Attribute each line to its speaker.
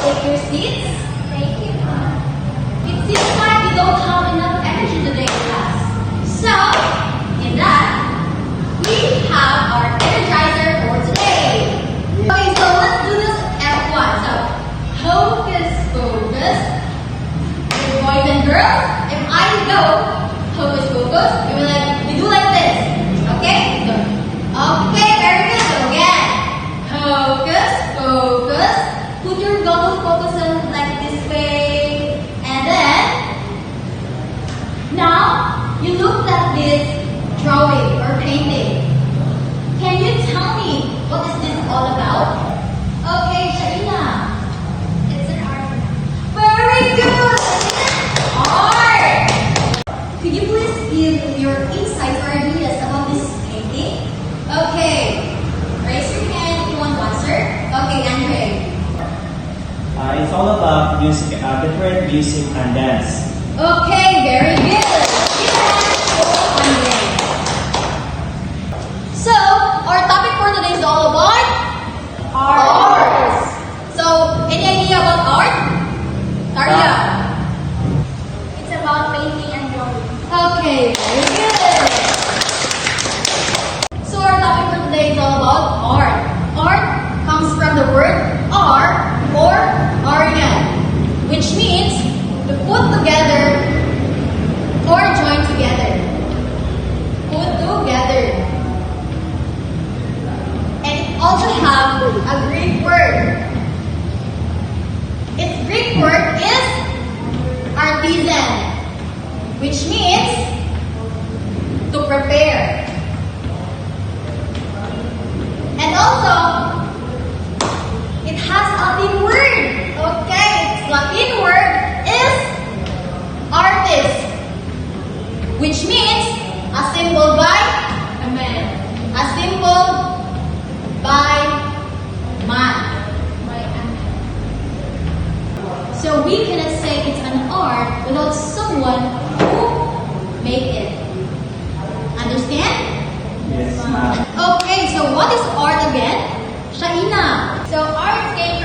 Speaker 1: take your seats. Thank you. It seems like you don't have enough energy today, class. So, in that, we have our energizer for today. Okay, so let's do this F1. So, hocus pocus. Boys and girls, if I go hocus pocus, we do like this. Okay? So, okay, very good. So again, hocus pocus. Put your goggles focus on like this way. And then, now, you looked at this drawing or painting. Can you tell me what is this all about? Okay, Shaina. It's an art. Very good. Art. Could you please give your insights or ideas about this painting? Okay. Raise your hand if you want to answer. Okay, Andre.
Speaker 2: It's all about music, different music and dance.
Speaker 1: Okay, very good. Give a hand for Andre. So, our topic for today is all about art. So, any idea about art? Taria.
Speaker 3: It's about painting and drawing.
Speaker 1: Okay, very good. So, our topic for today is all about art. Art comes from the word ar or Aryan, which means to put together or join together. Put together. And it also have a Greek word. Its Greek word is artisan, which means to prepare. And also, it has a Latin word. Okay, its Latin word is artist, which means assembled by a man. Assembled by man. So we cannot say it's an art without someone who made it. Understand?
Speaker 2: Yes, ma'am.
Speaker 1: Okay, so what is art again? Shaina.
Speaker 3: So art came